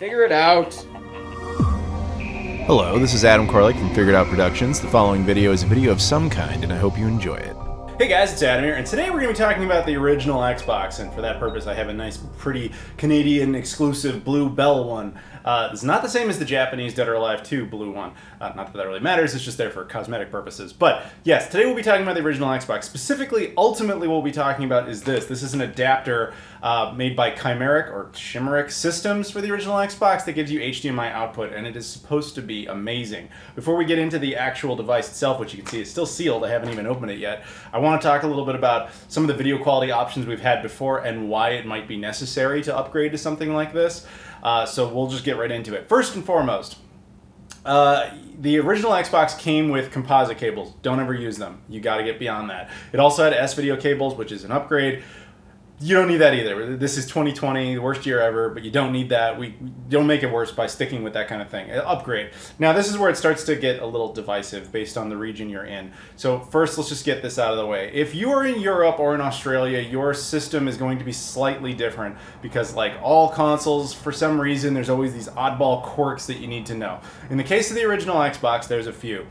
Figure it out. Hello, this is Adam Koralik from Figured Out Productions. The following video is a video of some kind, and I hope you enjoy it. Hey guys, it's Adam here, and today we're going to be talking about the original Xbox, and for that purpose I have a nice, pretty Canadian exclusive blue Bell one. It's not the same as the Japanese Dead or Alive 2 blue one. Not that that really matters, it's just there for cosmetic purposes. But yes, today we'll be talking about the original Xbox. Specifically, ultimately what we'll be talking about is this. This is an adapter made by Chimeric Systems for the original Xbox that gives you HDMI output, and it is supposed to be amazing. Before we get into the actual device itself, which you can see is still sealed, I haven't even opened it yet, I want to talk a little bit about some of the video quality options we've had before and why it might be necessary to upgrade to something like this. So we'll just get right into it. First and foremost, the original Xbox came with composite cables. Don't ever use them. You got to get beyond that. It also had S-video cables, which is an upgrade. You don't need that either. This is 2020, the worst year ever, but you don't need that. We don't make it worse by sticking with that kind of thing. Upgrade. Now, this is where it starts to get a little divisive based on the region you're in. So first, let's just get this out of the way. If you are in Europe or in Australia, your system is going to be slightly different because, like all consoles, for some reason, there's always these oddball quirks that you need to know. In the case of the original Xbox, there's a few.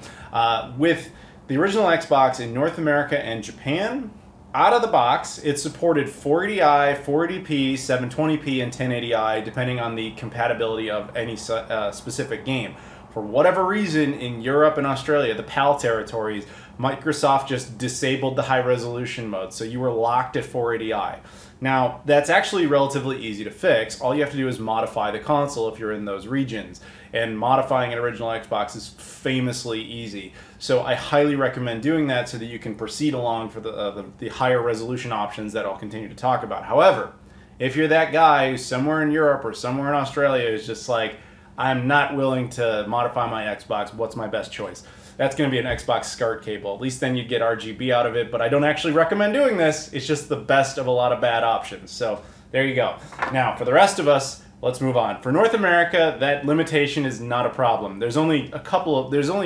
With the original Xbox in North America and Japan, out of the box, it supported 480i, 480p, 720p, and 1080i, depending on the compatibility of any specific game. For whatever reason, in Europe and Australia, the PAL territories, Microsoft just disabled the high-resolution mode, so you were locked at 480i. Now, that's actually relatively easy to fix. All you have to do is modify the console if you're in those regions. And modifying an original Xbox is famously easy. So I highly recommend doing that so that you can proceed along for the higher resolution options that I'll continue to talk about. However, if you're that guy who's somewhere in Europe or somewhere in Australia who's just like, I'm not willing to modify my Xbox, what's my best choice? That's going to be an Xbox SCART cable. At least then you'd get RGB out of it, but I don't actually recommend doing this. It's just the best of a lot of bad options. So there you go. Now, for the rest of us, let's move on. For North America, that limitation is not a problem. There's only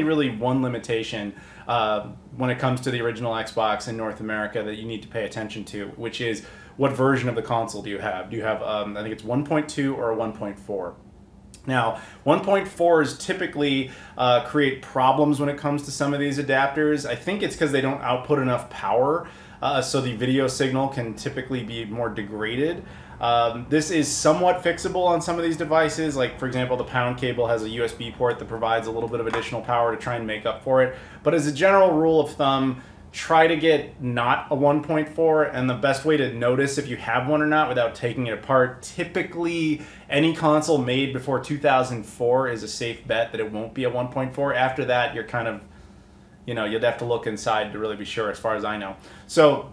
really one limitation when it comes to the original Xbox in North America that you need to pay attention to, which is what version of the console do you have? Do you have, I think it's 1.2 or a 1.4? Now, 1.4s typically create problems when it comes to some of these adapters. I think it's because they don't output enough power, so the video signal can typically be more degraded. This is somewhat fixable on some of these devices. Like, for example, the Pound cable has a USB port that provides a little bit of additional power to try and make up for it. But as a general rule of thumb, try to get not a 1.4, and the best way to notice if you have one or not without taking it apart, typically any console made before 2004 is a safe bet that it won't be a 1.4. After that, you're kind of, you know, you'd have to look inside to really be sure, as far as I know. So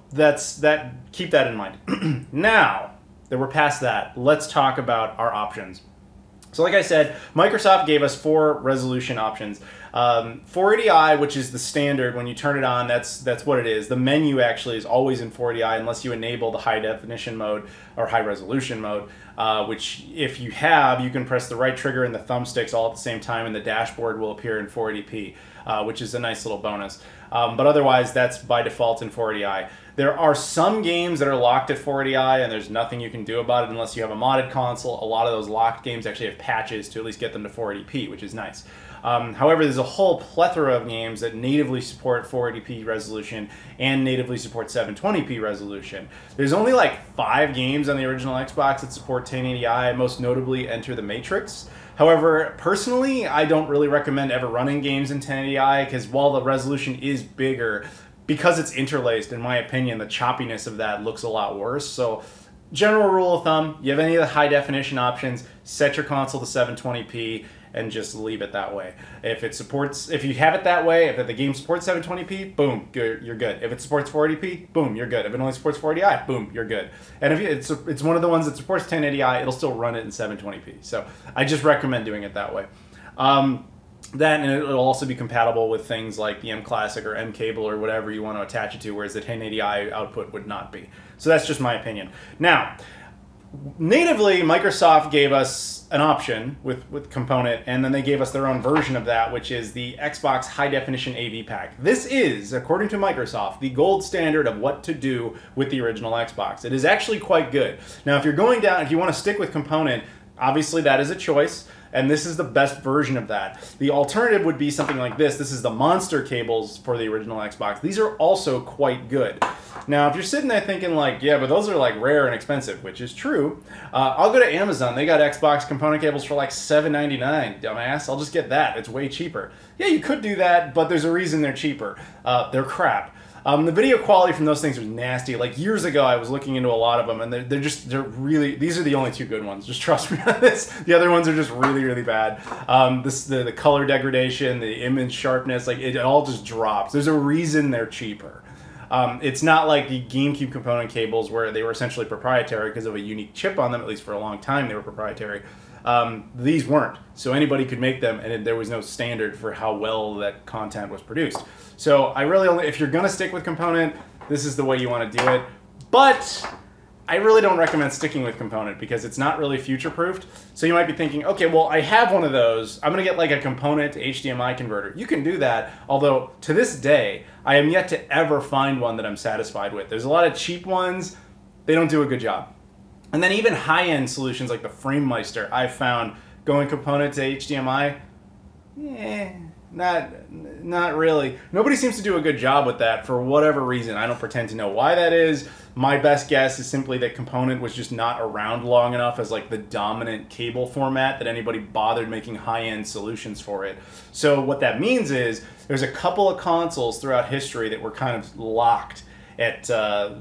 keep that in mind. Now that we're past that, let's talk about our options. So like I said, Microsoft gave us 4 resolution options. 480i, which is the standard, when you turn it on, that's what it is. The menu actually is always in 480i unless you enable the high definition mode or high resolution mode, which if you have, you can press the right trigger and the thumbsticks all at the same time and the dashboard will appear in 480p, which is a nice little bonus. But otherwise, that's by default in 480i. There are some games that are locked at 480i and there's nothing you can do about it unless you have a modded console. A lot of those locked games actually have patches to at least get them to 480p, which is nice. However, there's a whole plethora of games that natively support 480p resolution and natively support 720p resolution. There's only like 5 games on the original Xbox that support 1080i, most notably Enter the Matrix. However, personally, I don't really recommend ever running games in 1080i because while the resolution is bigger, because it's interlaced, in my opinion, the choppiness of that looks a lot worse. So, general rule of thumb, you have any of the high definition options, set your console to 720p and just leave it that way. If you have it that way, if the game supports 720p, boom, you're good. If it supports 480p, boom, you're good. If it only supports 480i, boom, you're good. And if it's one of the ones that supports 1080i, it'll still run it in 720p. So I just recommend doing it that way. That, and it'll also be compatible with things like the M Classic or M Cable or whatever you want to attach it to, whereas the 1080i output would not be. So that's just my opinion. Now, natively, Microsoft gave us an option with Component, and then they gave us their own version of that, which is the Xbox High Definition AV Pack. This is, according to Microsoft, the gold standard of what to do with the original Xbox. It is actually quite good. Now, if you want to stick with Component, Obviously, that is a choice, and this is the best version of that. The alternative would be something like this. This is the monster cables for the original Xbox. These are also quite good. Now, if you're sitting there thinking like, yeah, but those are like rare and expensive, which is true, I'll go to Amazon. They got Xbox component cables for like $7.99, dumbass. I'll just get that. It's way cheaper. Yeah, you could do that, but there's a reason they're cheaper. They're crap. The video quality from those things was nasty. Like years ago, I was looking into a lot of them, and they're really, these are the only two good ones. Just trust me on this. The other ones are just really, really bad. The color degradation, the image sharpness, like it all just drops. There's a reason they're cheaper. It's not like the GameCube component cables where they were essentially proprietary because of a unique chip on them. At least for a long time, they were proprietary. These weren't, so anybody could make them, and there was no standard for how well that content was produced. So I really only, if you're gonna stick with component, this is the way you want to do it. But I really don't recommend sticking with component because it's not really future-proofed. So you might be thinking, okay, well, I have one of those. I'm gonna get like a component to HDMI converter. You can do that, although to this day, I am yet to ever find one that I'm satisfied with. There's a lot of cheap ones. They don't do a good job. And then even high-end solutions like the FrameMeister, I've found going component to HDMI, not really. Nobody seems to do a good job with that for whatever reason. I don't pretend to know why that is. My best guess is simply that component was just not around long enough as like the dominant cable format that anybody bothered making high-end solutions for it. So what that means is there's a couple of consoles throughout history that were kind of locked at,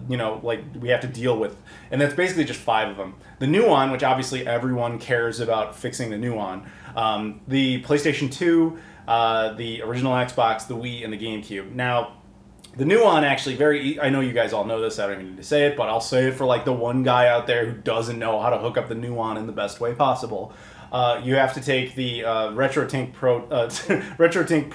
you know, like we have to deal with. And that's basically just 5 of them. The new one, which obviously everyone cares about fixing the new one, the PlayStation 2, the original Xbox, the Wii, and the GameCube. Now, the new one actually I know you guys all know this, I don't even need to say it, but I'll say it for like the one guy out there who doesn't know how to hook up the new one in the best way possible. You have to take the RetroTink 2X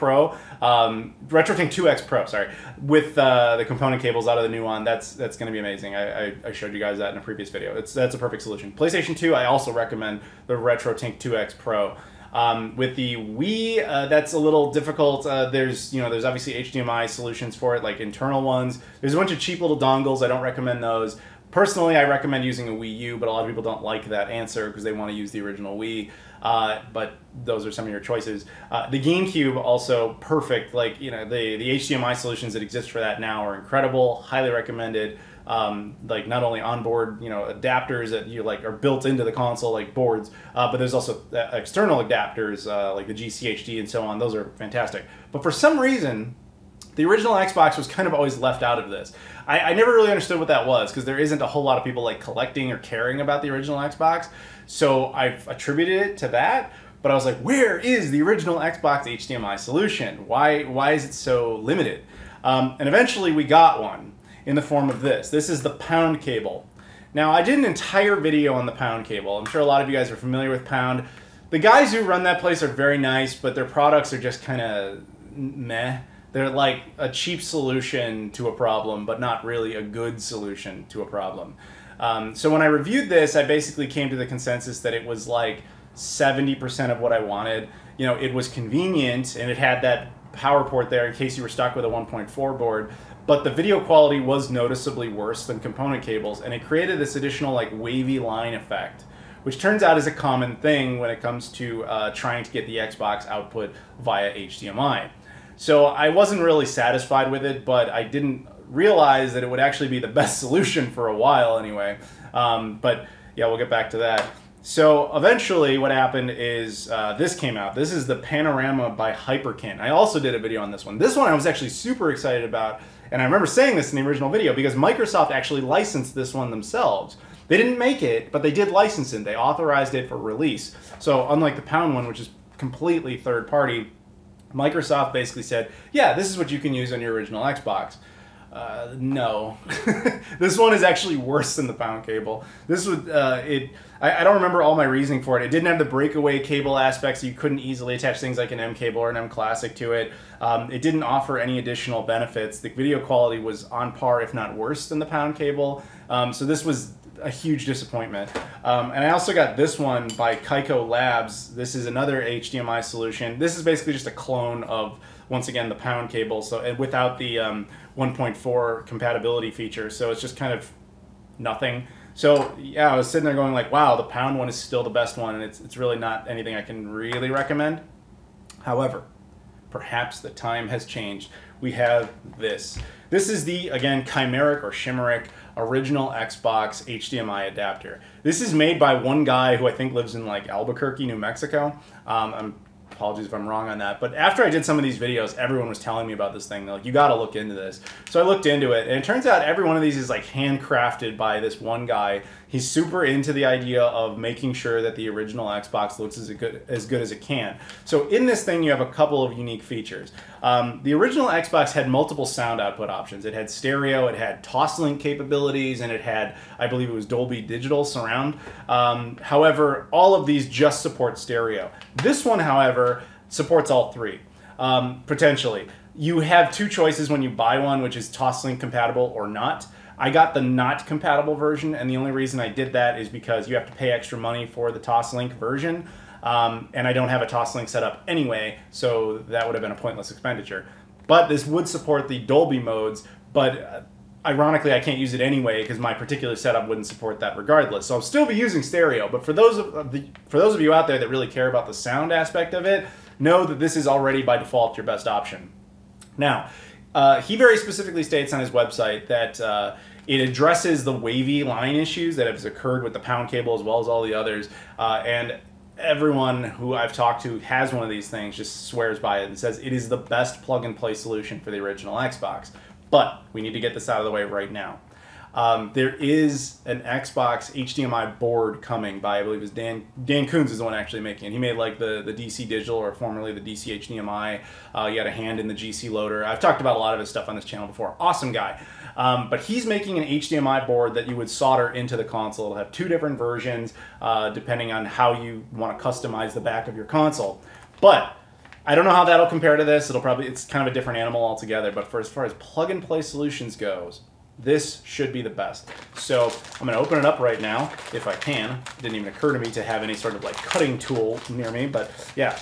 Pro, sorry, with the component cables out of the new one. That's going to be amazing. I showed you guys that in a previous video. That's a perfect solution. PlayStation 2, I also recommend the RetroTink 2X Pro. With the Wii, that's a little difficult. There's obviously HDMI solutions for it, like internal ones. There's a bunch of cheap little dongles. I don't recommend those. Personally, I recommend using a Wii U, but a lot of people don't like that answer because they want to use the original Wii. But those are some of your choices. The GameCube, also perfect. Like, you know, the HDMI solutions that exist for that now are incredible. Highly recommended. Like not only onboard, you know, adapters that you like are built into the console, like boards, but there's also external adapters like the GCHD and so on. Those are fantastic. But for some reason, the original Xbox was kind of always left out of this. I never really understood what that was because there isn't a whole lot of people like collecting or caring about the original Xbox. So I've attributed it to that. But I was like, where is the original Xbox HDMI solution? Why is it so limited? And eventually we got one in the form of this. This is the Pound cable. Now, I did an entire video on the Pound cable. I'm sure a lot of you guys are familiar with Pound. The guys who run that place are very nice, but their products are just kind of meh. They're like a cheap solution to a problem, but not really a good solution to a problem. So when I reviewed this, I basically came to the consensus that it was like 70% of what I wanted. You know, it was convenient, and it had that power port there in case you were stuck with a 1.4 board. But the video quality was noticeably worse than component cables, and it created this additional like wavy line effect, which turns out is a common thing when it comes to trying to get the Xbox output via HDMI. So I wasn't really satisfied with it, but I didn't realize that it would actually be the best solution for a while anyway. But yeah, we'll get back to that. So eventually what happened is this came out. This is the Panorama by Hyperkin. I also did a video on this one. This one I was actually super excited about, and I remember saying this in the original video because Microsoft actually licensed this one themselves. They didn't make it, but they did license it. They authorized it for release. So unlike the Pound one, which is completely third party, Microsoft basically said, yeah, this is what you can use on your original Xbox. No. This one is actually worse than the Pound cable. This would, I don't remember all my reasoning for it. It didn't have the breakaway cable aspects, so you couldn't easily attach things like an M cable or an M Classic to it. It didn't offer any additional benefits. The video quality was on par, if not worse, than the Pound cable. So this was a huge disappointment. And I also got this one by Kaico Labs. This is another HDMI solution. This is basically just a clone of, once again, the Pound cable, so without the 1.4 compatibility feature. So it's just kind of nothing. So yeah, I was sitting there going like, wow, the pound one is still the best one, and it's really not anything I can really recommend. However, perhaps the time has changed. We have this. This is the, again, Chimeric or Chimeric original Xbox HDMI adapter. This is made by one guy who I think lives in like Albuquerque, New Mexico. Apologies if I'm wrong on that. But after I did some of these videos, everyone was telling me about this thing. They're like, you got to look into this. So I looked into it, and it turns out every one of these is like handcrafted by this one guy. He's super into the idea of making sure that the original Xbox looks as good as it can. So in this thing, you have a couple of unique features. The original Xbox had multiple sound output options. It had stereo, it had toslink capabilities, and it had, I believe it was Dolby Digital surround. However, all of these just support stereo. This one, however, supports all three, potentially. You have two choices when you buy one, which is toslink compatible or not. I got the not compatible version, and the only reason I did that is because you have to pay extra money for the toslink version, and I don't have a toslink set up anyway, so that would have been a pointless expenditure. But this would support the Dolby modes, but ironically I can't use it anyway because my particular setup wouldn't support that regardless. So I'll still be using stereo, but for those of you out there that really care about the sound aspect of it, know that this is already by default your best option. Now, he very specifically states on his website that it addresses the wavy line issues that have occurred with the pound cable as well as all the others, and everyone who I've talked to has one of these things just swears by it and says it is the best plug-and-play solution for the original Xbox. But we need to get this out of the way right now. There is an Xbox HDMI board coming by, I believe it's Dan Koons is the one actually making it. He made like the DC Digital, or formerly the DC HDMI. He had a hand in the GC loader. I've talked about a lot of his stuff on this channel before. Awesome guy. But he's making an HDMI board that you would solder into the console. It'll have two different versions depending on how you want to customize the back of your console. But I don't know how that'll compare to this. It's kind of a different animal altogether. But for as far as plug-and-play solutions goes, this should be the best. So I'm going to open it up right now, if I can. It didn't even occur to me to have any sort of like cutting tool near me, but yeah,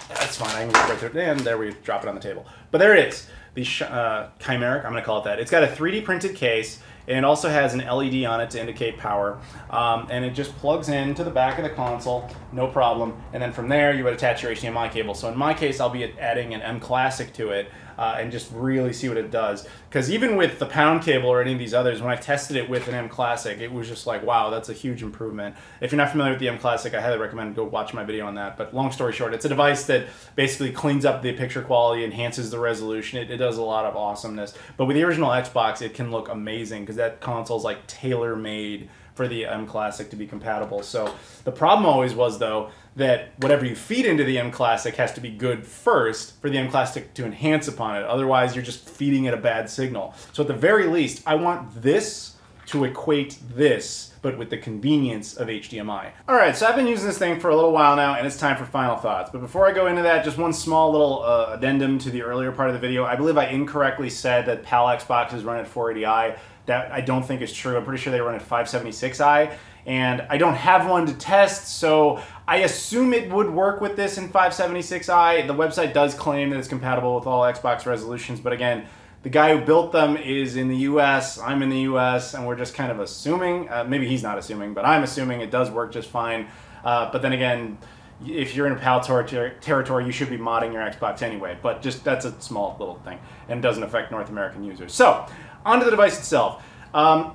that's fine. I can get right there, and there we drop it on the table. But there it is, the Chimeric, I'm going to call it that. It's got a 3D printed case, and it also has an LED on it to indicate power, and it just plugs into the back of the console, no problem, and then from there you would attach your HDMI cable. So in my case, I'll be adding an M Classic to it, and just really see what it does. Because even with the pound cable or any of these others, when I tested it with an M Classic, it was just like, wow, that's a huge improvement. If you're not familiar with the M Classic, I highly recommend go watch my video on that. But long story short, it's a device that basically cleans up the picture quality, enhances the resolution. It does a lot of awesomeness. But with the original Xbox, it can look amazing because that console's like tailor-made for the M Classic to be compatible. So the problem always was, though, that whatever you feed into the M Classic has to be good first for the M Classic to enhance upon it. Otherwise, you're just feeding it a bad signal. So at the very least, I want this to equate this, but with the convenience of HDMI. All right, so I've been using this thing for a little while now, and it's time for final thoughts. But before I go into that, just one small little addendum to the earlier part of the video. I believe I incorrectly said that PAL Xboxes run at 480i. That I don't think is true. I'm pretty sure they run at 576i, and I don't have one to test, so I assume it would work with this in 576i. The website does claim that it's compatible with all Xbox resolutions, but again, the guy who built them is in the US, I'm in the US, and we're just kind of assuming, maybe he's not assuming, but I'm assuming it does work just fine. But then again, if you're in a PAL territory, you should be modding your Xbox anyway, but just that's a small little thing, and doesn't affect North American users. So, onto the device itself.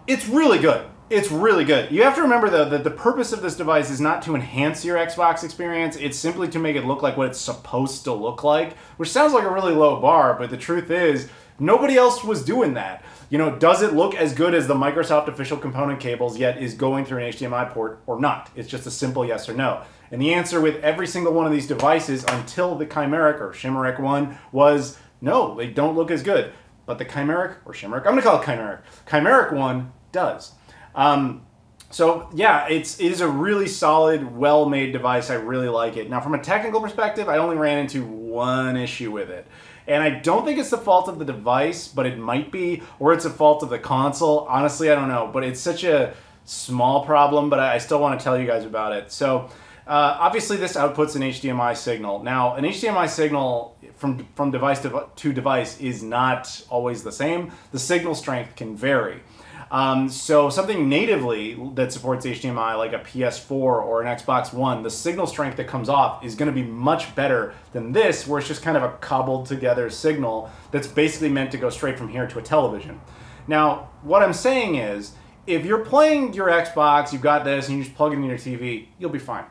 It's really good. It's really good. You have to remember, though, that the purpose of this device is not to enhance your Xbox experience. It's simply to make it look like what it's supposed to look like, which sounds like a really low bar, but the truth is, nobody else was doing that. You know, does it look as good as the Microsoft official component cables, yet is going through an HDMI port or not? It's just a simple yes or no. And the answer with every single one of these devices until the Chimeric or Chimeric one was no, they don't look as good. But the Chimeric, or Chimeric, I'm going to call it Chimeric. Chimeric one does. So yeah, it is a really solid, well-made device. I really like it. Now, from a technical perspective, I only ran into one issue with it. And I don't think it's the fault of the device, but it might be, or it's a fault of the console. Honestly, I don't know. But it's such a small problem, but I still want to tell you guys about it. So obviously this outputs an HDMI signal. Now, an HDMI signal from device to device is not always the same. The signal strength can vary. So something natively that supports HDMI, like a PS4 or an Xbox One, the signal strength that comes off is going to be much better than this, where it's just kind of a cobbled together signal that's basically meant to go straight from here to a television. Now, what I'm saying is, if you're playing your Xbox, you've got this, and you just plug it in your TV, you'll be fine.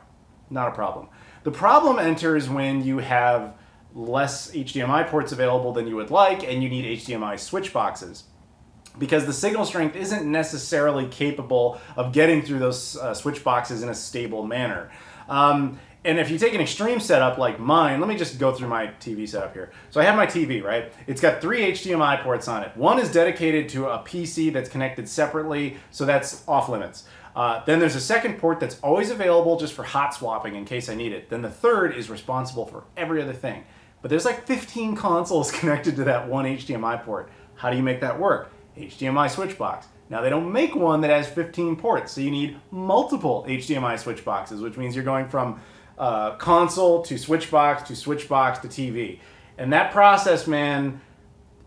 Not a problem. The problem enters when you have less HDMI ports available than you would like, and you need HDMI switch boxes, because the signal strength isn't necessarily capable of getting through those switch boxes in a stable manner. And if you take an extreme setup like mine, let me just go through my TV setup here. So I have my TV, right? It's got 3 HDMI ports on it. One is dedicated to a PC that's connected separately, so that's off limits. Then there's a second port that's always available just for hot swapping in case I need it. Then the third is responsible for every other thing. But there's like 15 consoles connected to that one HDMI port. How do you make that work? HDMI switch box. Now they don't make one that has 15 ports, so you need multiple HDMI switch boxes, which means you're going from console to switch box to switch box to TV. And that process, man,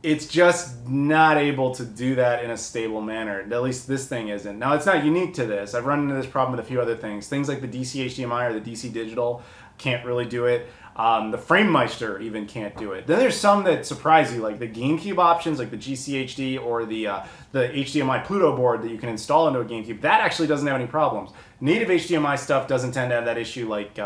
it's just not able to do that in a stable manner. At least this thing isn't. Now, it's not unique to this. I've run into this problem with a few other things. Things like the DC HDMI or the DC Digital can't really do it. The FrameMeister even can't do it. Then there's some that surprise you, like the GameCube options, like the GCHD or the HDMI Pluto board that you can install into a GameCube. That actually doesn't have any problems. Native HDMI stuff doesn't tend to have that issue, like the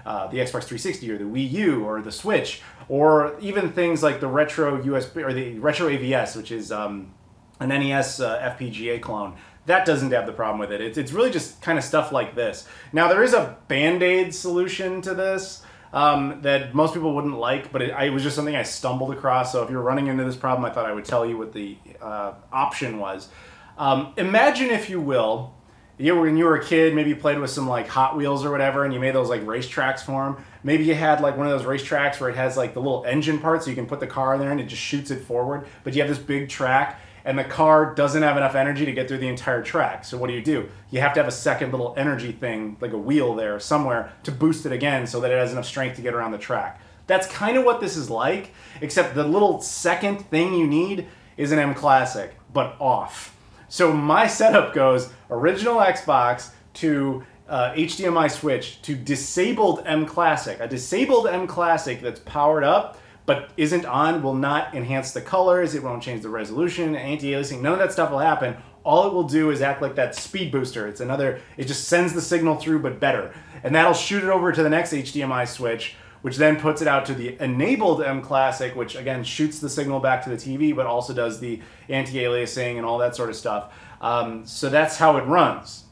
Xbox 360 or the Wii U or the Switch, or even things like the Retro USB or the Retro AVS, which is an NES FPGA clone. That doesn't have the problem with it. It's really just kind of stuff like this. Now, there is a Band-Aid solution to this that most people wouldn't like, but it was just something I stumbled across. So if you're running into this problem, I thought I would tell you what the option was. Imagine, if you will, when you were a kid, maybe you played with some like Hot Wheels or whatever, and you made those like racetracks for them. Maybe you had like one of those racetracks where it has like the little engine part, so you can put the car in there and it just shoots it forward. But you have this big track, and the car doesn't have enough energy to get through the entire track. So what do? You have to have a second little energy thing, like a wheel there somewhere, to boost it again so that it has enough strength to get around the track. That's kind of what this is like, except the little second thing you need is an M Classic, but off. So my setup goes original Xbox to HDMI switch to disabled M Classic. A disabled M Classic that's powered up but isn't on will not enhance the colors, it won't change the resolution, anti-aliasing, none of that stuff will happen. All it will do is act like that speed booster. It just sends the signal through, but better. And that'll shoot it over to the next HDMI switch, which then puts it out to the enabled M Classic, which again shoots the signal back to the TV, but also does the anti-aliasing and all that sort of stuff. So that's how it runs.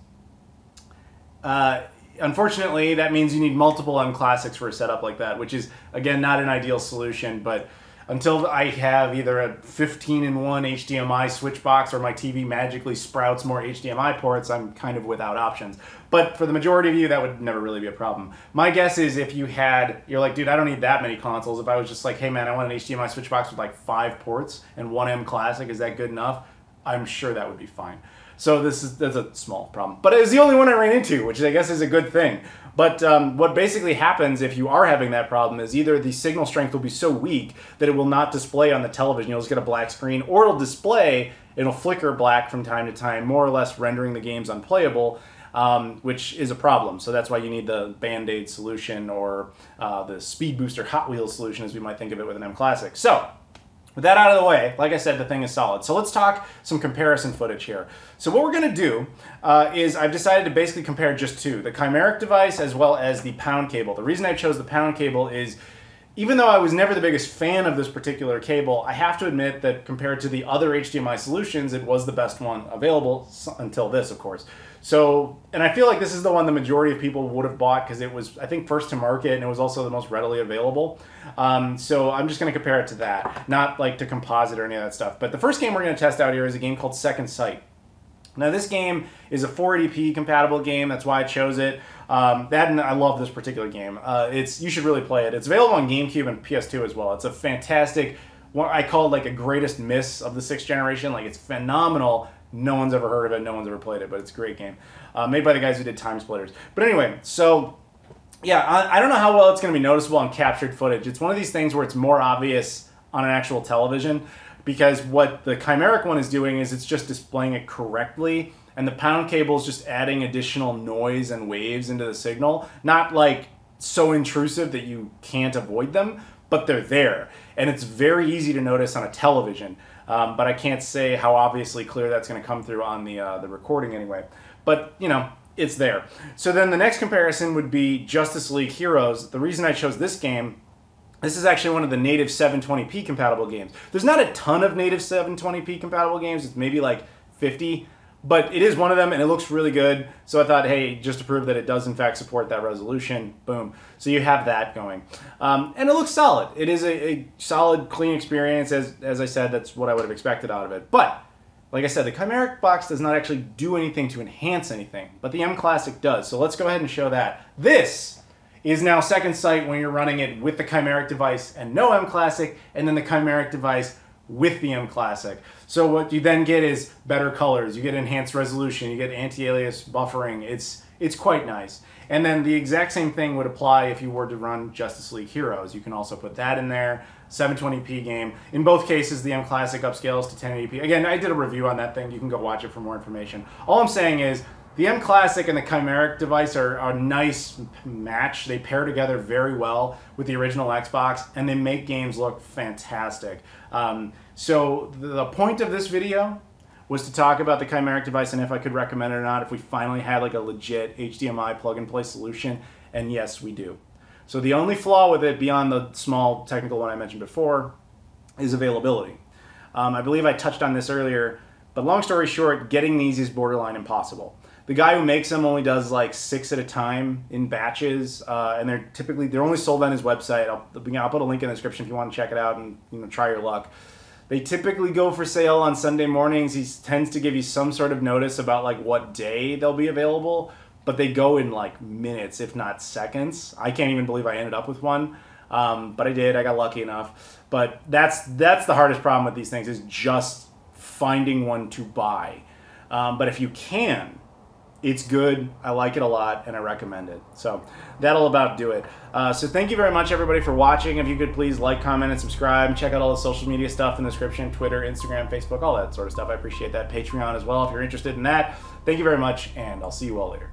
Unfortunately, that means you need multiple M Classics for a setup like that, which is, again, not an ideal solution, but until I have either a 15-in-1 HDMI switch box or my TV magically sprouts more HDMI ports, I'm kind of without options. But for the majority of you, that would never really be a problem. My guess is if you're like, dude, I don't need that many consoles. If I was just like, hey man, I want an HDMI switch box with like 5 ports and 1 M Classic, is that good enough? I'm sure that would be fine. So that's a small problem. But it was the only one I ran into, which I guess is a good thing. But what basically happens if you are having that problem is either the signal strength will be so weak that it will not display on the television, you'll just get a black screen, or it'll display, it'll flicker black from time to time, more or less rendering the games unplayable, which is a problem. So that's why you need the Band-Aid solution or the Speed Booster Hot Wheels solution, as we might think of it with an M Classic. So with that out of the way, like I said, the thing is solid. So let's talk some comparison footage here. So what we're going to do is I've decided to basically compare just two, the Chimeric device as well as the pound cable. The reason I chose the pound cable is, even though I was never the biggest fan of this particular cable, I have to admit that compared to the other HDMI solutions, it was the best one available until this, of course. So, and I feel like this is the one the majority of people would have bought because it was, I think, first to market, and it was also the most readily available. So I'm just going to compare it to that, not like to composite or any of that stuff. But the first game we're going to test out here is a game called Second Sight. Now this game is a 480p compatible game, that's why I chose it. And I love this particular game. You should really play it. It's available on GameCube and PS2 as well. It's a fantastic, what I call like a greatest miss of the 6th generation. Like, it's phenomenal. No one's ever heard of it, no one's ever played it, but it's a great game. Made by the guys who did Time Splitters. But anyway, so yeah, I don't know how well it's going to be noticeable on captured footage. It's one of these things where it's more obvious on an actual television. because what the Chimeric one is doing is it's just displaying it correctly, and the pound cable is just adding additional noise and waves into the signal. Not like so intrusive that you can't avoid them, but they're there. And it's very easy to notice on a television. But I can't say how obviously clear that's going to come through on the recording anyway. But, you know, it's there. So then the next comparison would be Justice League Heroes. The reason I chose this game, this is actually one of the native 720p compatible games. There's not a ton of native 720p compatible games. It's maybe like 50. But it is one of them, and it looks really good. So I thought, hey, just to prove that it does in fact support that resolution, boom. So you have that going. And it looks solid. It is a solid, clean experience. As I said, that's what I would have expected out of it. But, like I said, the Chimeric box does not actually do anything to enhance anything. But the M Classic does. So let's go ahead and show that. This is now second sight when you're running it with the Chimeric device and no M Classic, and then the Chimeric device with the M Classic. So what you then get is better colors, you get enhanced resolution, you get anti-alias buffering. It's quite nice. And then the exact same thing would apply if you were to run Justice League Heroes. You can also put that in there, 720p game. In both cases, the M Classic upscales to 1080p. Again, I did a review on that thing. You can go watch it for more information. All I'm saying is the M Classic and the Chimeric device are a nice match. They pair together very well with the original Xbox, and they make games look fantastic. So the point of this video was to talk about the Chimeric device and if I could recommend it or not, if we finally had like a legit HDMI plug-and-play solution, and yes, we do. So the only flaw with it, beyond the small technical one I mentioned before, is availability. I believe I touched on this earlier, but long story short, getting these is borderline impossible. The guy who makes them only does like 6 at a time in batches, and they're only sold on his website. I'll put a link in the description if you want to check it out and try your luck. They typically go for sale on Sunday mornings. He tends to give you some sort of notice about like what day they'll be available, but they go in like minutes, if not seconds. I can't even believe I ended up with one, but I did. I got lucky enough. But that's the hardest problem with these things, is just finding one to buy. But if you can, it's good. I like it a lot, and I recommend it. So that'll about do it. So thank you very much, everybody, for watching. If you could please like, comment, and subscribe. Check out all the social media stuff in the description: Twitter, Instagram, Facebook, all that sort of stuff. I appreciate that. Patreon as well, if you're interested in that. Thank you very much, and I'll see you all later.